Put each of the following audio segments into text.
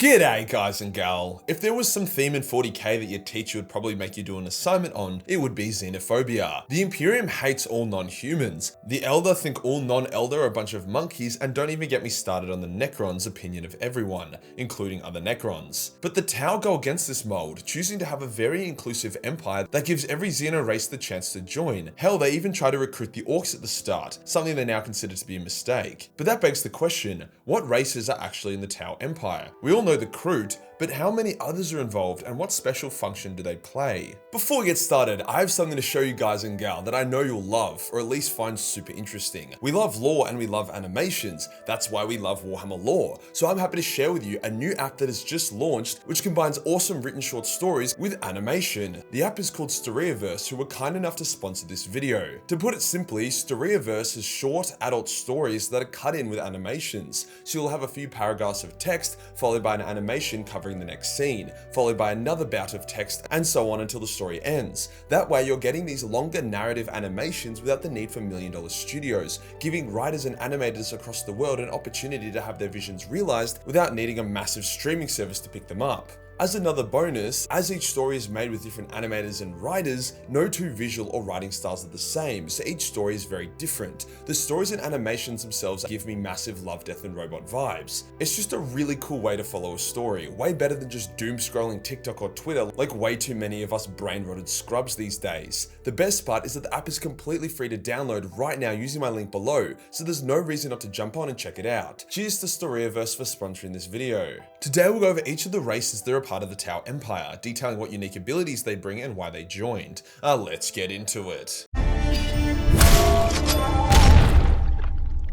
G'day guys and gal. If there was some theme in 40k that your teacher would probably make you do an assignment on, it would be xenophobia. The Imperium hates all non-humans. The Elder think all non-Elder are a bunch of monkeys, and don't even get me started on the Necrons' opinion of everyone, including other Necrons. But the Tau go against this mold, choosing to have a very inclusive empire that gives every Xeno race the chance to join. Hell, they even try to recruit the Orcs at the start, something they now consider to be a mistake. But that begs the question, what races are actually in the Tau Empire? We all know the Kroot, but how many others are involved and what special function do they play? Before we get started, I have something to show you guys and gal that I know you'll love, or at least find super interesting. We love lore and we love animations. That's why we love Warhammer lore. So I'm happy to share with you a new app that has just launched, which combines awesome written short stories with animation. The app is called Storyaverse, who were kind enough to sponsor this video. To put it simply, Storyaverse is short adult stories that are cut in with animations. So you'll have a few paragraphs of text, followed by an animation covering the next scene, followed by another bout of text, and so on until the story ends. That way you're getting these longer narrative animations without the need for $1 million studios, giving writers and animators across the world an opportunity to have their visions realized without needing a massive streaming service to pick them up. As another bonus, as each story is made with different animators and writers, no two visual or writing styles are the same, so each story is very different. The stories and animations themselves give me massive Love, Death and Robot vibes. It's just a really cool way to follow a story, way better than just doom scrolling TikTok or Twitter like way too many of us brain-rotted scrubs these days. The best part is that the app is completely free to download right now using my link below, so there's no reason not to jump on and check it out. Cheers to Storyaverse for sponsoring this video. Today we'll go over each of the races that are part of the Tau Empire, detailing what unique abilities they bring and why they joined. Let's get into it.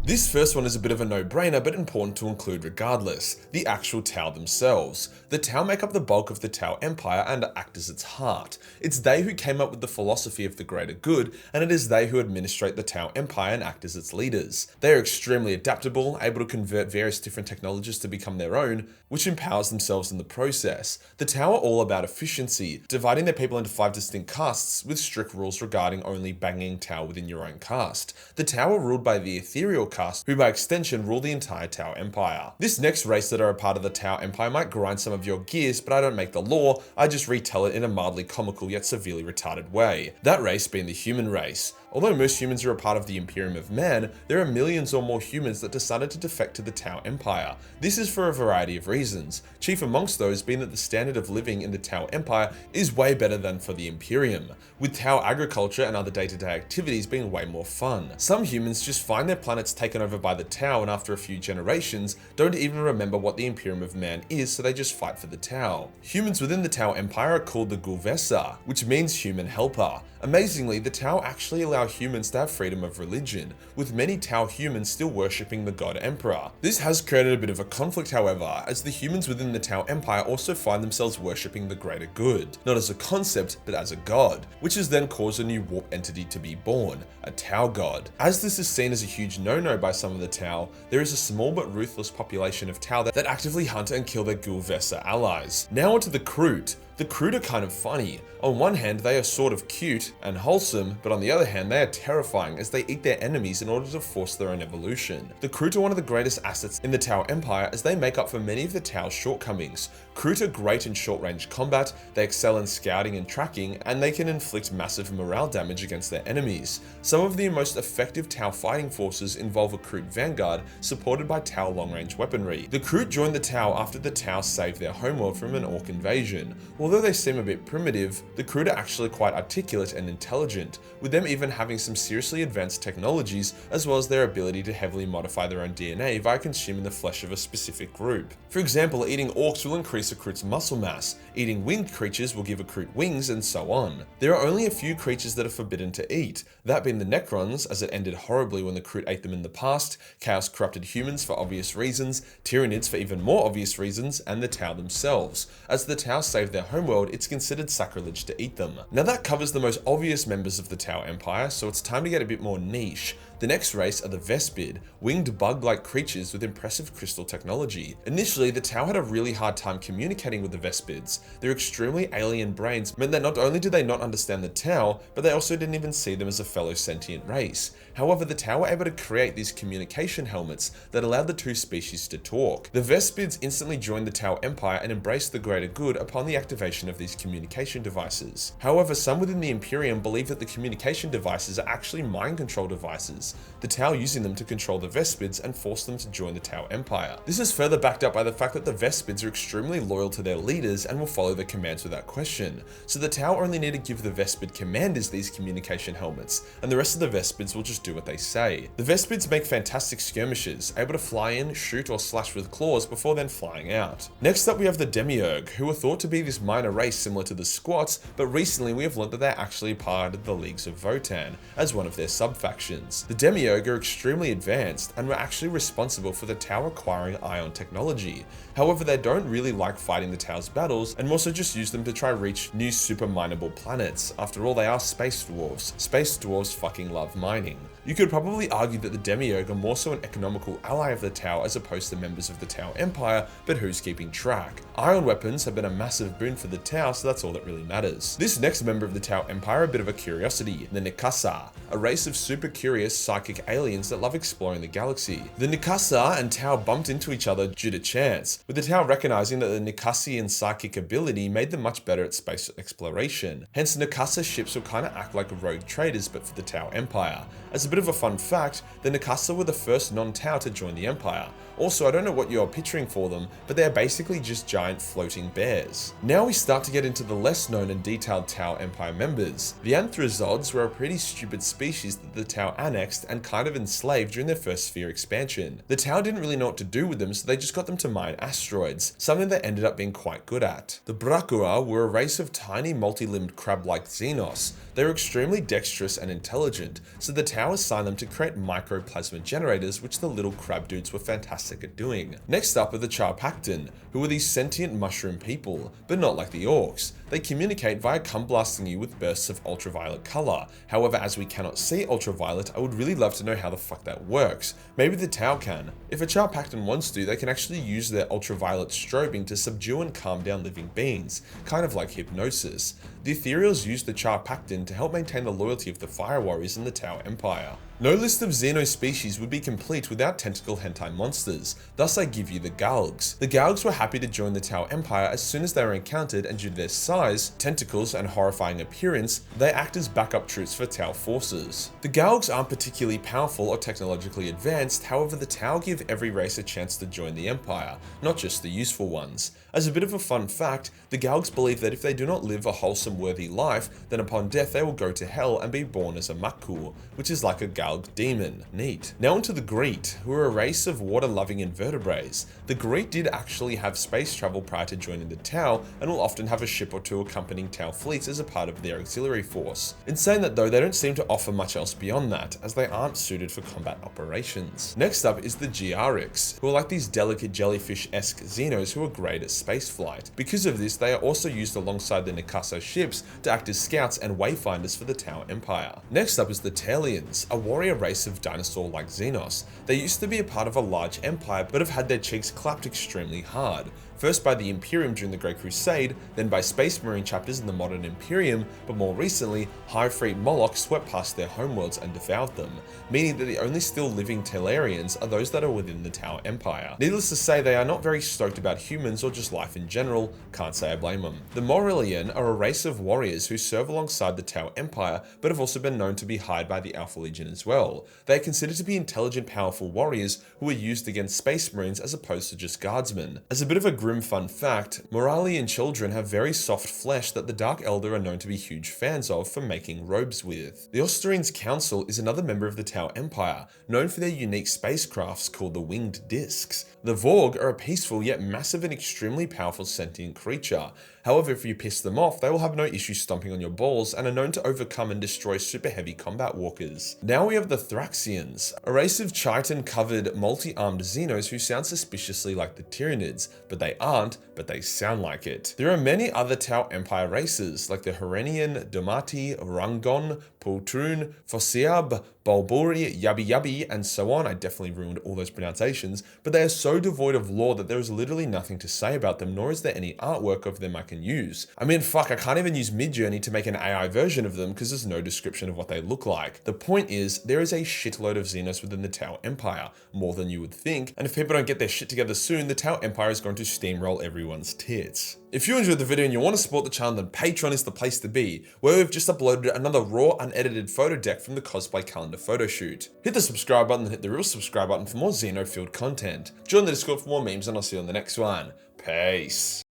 This first one is a bit of a no-brainer, but important to include regardless, the actual Tau themselves. The Tau make up the bulk of the Tau Empire and act as its heart. It's they who came up with the philosophy of the greater good, and it is they who administrate the Tau Empire and act as its leaders. They are extremely adaptable, able to convert various different technologies to become their own, which empowers themselves in the process. The Tau are all about efficiency, dividing their people into 5 distinct castes with strict rules regarding only banging Tau within your own caste. The Tau are ruled by the ethereal caste, who by extension rule the entire Tau Empire. This next race that are a part of the Tau Empire might grind some of your gears, but I don't make the lore, I just retell it in a mildly comical yet severely retarded way. That race being the human race. Although most humans are a part of the Imperium of Man, there are millions or more humans that decided to defect to the Tau Empire. This is for a variety of reasons, chief amongst those being that the standard of living in the Tau Empire is way better than for the Imperium, with Tau agriculture and other day-to-day activities being way more fun. Some humans just find their planets taken over by the Tau, and after a few generations, don't even remember what the Imperium of Man is, so they just fight for the Tau. Humans within the Tau Empire are called the Gulvesa, which means human helper. Amazingly, the Tau actually allow humans to have freedom of religion, with many Tau humans still worshipping the God Emperor. This has created a bit of a conflict, however, as the humans within the Tau Empire also find themselves worshipping the greater good, not as a concept, but as a god, which has then caused a new warp entity to be born, a Tau god. As this is seen as a huge no-no by some of the Tau, there is a small but ruthless population of Tau that actively hunt and kill their Gulvesa allies. Now onto the Kroot. The Kroot are kind of funny. On one hand, they are sort of cute and wholesome, but on the other hand, they are terrifying as they eat their enemies in order to force their own evolution. The Kroot are one of the greatest assets in the Tau Empire as they make up for many of the Tau's shortcomings. Kroot are great in short-range combat, they excel in scouting and tracking, and they can inflict massive morale damage against their enemies. Some of the most effective Tau fighting forces involve a Kroot vanguard supported by Tau long-range weaponry. The Kroot joined the Tau after the Tau saved their homeworld from an Orc invasion. Although they seem a bit primitive, the Kroot are actually quite articulate and intelligent, with them even having some seriously advanced technologies, as well as their ability to heavily modify their own DNA via consuming the flesh of a specific group. For example, eating orcs will increase a Kroot's muscle mass, eating winged creatures will give a Kroot wings, and so on. There are only a few creatures that are forbidden to eat, that being the Necrons, as it ended horribly when the Kroot ate them in the past, Chaos corrupted humans for obvious reasons, Tyranids for even more obvious reasons, and the Tau themselves, as the Tau saved their homeworld, it's considered sacrilege to eat them. Now that covers the most obvious members of the Tau Empire, so it's time to get a bit more niche. The next race are the Vespid, winged bug-like creatures with impressive crystal technology. Initially, the Tau had a really hard time communicating with the Vespids. Their extremely alien brains meant that not only did they not understand the Tau, but they also didn't even see them as a fellow sentient race. However, the Tau were able to create these communication helmets that allowed the two species to talk. The Vespids instantly joined the Tau Empire and embraced the greater good upon the activation of these communication devices. However, some within the Imperium believe that the communication devices are actually mind control devices, the Tau using them to control the Vespids and force them to join the Tau Empire. This is further backed up by the fact that the Vespids are extremely loyal to their leaders and will follow their commands without question. So the Tau only need to give the Vespid commanders these communication helmets, and the rest of the Vespids will just do what they say. The Vespids make fantastic skirmishers, able to fly in, shoot or slash with claws before then flying out. Next up we have the Demiurge, who are thought to be this minor race similar to the Squats, but recently we have learnt that they're actually part of the Leagues of Votan, as one of their sub-factions. The Demiurge are extremely advanced and were actually responsible for the Tau acquiring ion technology. However, they don't really like fighting the Tau's battles and also just use them to try reach new super mineable planets. After all, they are space dwarves. Space dwarves fucking love mining. You could probably argue that the Demiurge are more so an economical ally of the Tau as opposed to members of the Tau Empire, but who's keeping track? Ion weapons have been a massive boon for the Tau, so that's all that really matters. This next member of the Tau Empire are a bit of a curiosity, the Nikasa, a race of super curious psychic aliens that love exploring the galaxy. The Nikasa and Tau bumped into each other due to chance, with the Tau recognizing that the Nikasian psychic ability made them much better at space exploration. Hence, Nikasa ships will kind of act like rogue traders but for the Tau Empire. As a bit of a fun fact, the Nikasa were the first non-Tau to join the Empire. Also, I don't know what you're picturing for them, but they're basically just giant floating bears. Now we start to get into the less known and detailed Tau Empire members. The Anthrazods were a pretty stupid species that the Tau annexed and kind of enslaved during their first sphere expansion. The Tau didn't really know what to do with them, so they just got them to mine asteroids, something they ended up being quite good at. The Brachua were a race of tiny multi-limbed crab-like Xenos. They were extremely dexterous and intelligent, so the Tau assigned them to create microplasma generators, which the little crab dudes were fantastic at doing. Next up are the Charpactin, who are these sentient mushroom people, but not like the orcs. They communicate via cum blasting you with bursts of ultraviolet color. However, as we cannot see ultraviolet, I would really love to know how the fuck that works. Maybe the Tau can. If a Charpactin wants to, they can actually use their ultraviolet strobing to subdue and calm down living beings, kind of like hypnosis. The Ethereals use the Charpactin to help maintain the loyalty of the Fire Warriors in the Tau Empire. No list of Xeno species would be complete without tentacle hentai monsters, thus I give you the Galgs. The Galgs were happy to join the Tau Empire as soon as they were encountered, and due to their size, tentacles, and horrifying appearance, they act as backup troops for Tau forces. The Galgs aren't particularly powerful or technologically advanced, however the Tau give every race a chance to join the Empire, not just the useful ones. As a bit of a fun fact, the Galgs believe that if they do not live a wholesome worthy life, then upon death they will go to hell and be born as a Makul, which is like a Galg demon. Neat. Now onto the Greet, who are a race of water-loving invertebrates. The Greet did actually have space travel prior to joining the Tau, and will often have a ship or two accompanying Tau fleets as a part of their auxiliary force. In saying that though, they don't seem to offer much else beyond that, as they aren't suited for combat operations. Next up is the Giarix, who are like these delicate jellyfish-esque Xenos who are great at spaceflight. Because of this, they are also used alongside the Nikasa ships to act as scouts and wayfinders for the Tau Empire. Next up is the Tailians, a warrior race of dinosaur-like Xenos. They used to be a part of a large empire, but have had their cheeks clapped extremely hard. First by the Imperium during the Great Crusade, then by Space Marine chapters in the modern Imperium, but more recently, Hive Fleet Moloch swept past their homeworlds and devoured them, meaning that the only still living Talarians are those that are within the Tau Empire. Needless to say, they are not very stoked about humans or just life in general, can't say I blame them. The Morilian are a race of warriors who serve alongside the Tau Empire, but have also been known to be hired by the Alpha Legion as well. They are considered to be intelligent, powerful warriors who are used against Space Marines as opposed to just guardsmen. As a bit of a grim fun fact, Moralian children have very soft flesh that the Dark Elder are known to be huge fans of for making robes with. The Ostarines Council is another member of the Tau Empire, known for their unique spacecrafts called the Winged Discs. The Vorg are a peaceful yet massive and extremely powerful sentient creature. However, if you piss them off, they will have no issue stomping on your balls and are known to overcome and destroy super heavy combat walkers. Now we have the Thraxians, a race of chitin-covered multi-armed Xenos who sound suspiciously like the Tyranids, but they aren't, but they sound like it. There are many other Tau Empire races, like the Herenian, Domati, Rangon, Pultrun, Phosiab, Balburi, Yabi Yabi, and so on. I definitely ruined all those pronunciations, but they are so devoid of lore that there is literally nothing to say about them, nor is there any artwork of them I can use. I mean, fuck, I can't even use Midjourney to make an AI version of them because there's no description of what they look like. The point is, there is a shitload of Xenos within the Tau Empire, more than you would think, and if people don't get their shit together soon, the Tau Empire is going to steamroll everyone's tits. If you enjoyed the video and you want to support the channel, then Patreon is the place to be, where we've just uploaded another raw, unedited photo deck from the cosplay calendar photo shoot. Hit the subscribe button and hit the real subscribe button for more Xeno-filled content. Join the Discord for more memes, and I'll see you on the next one. Peace.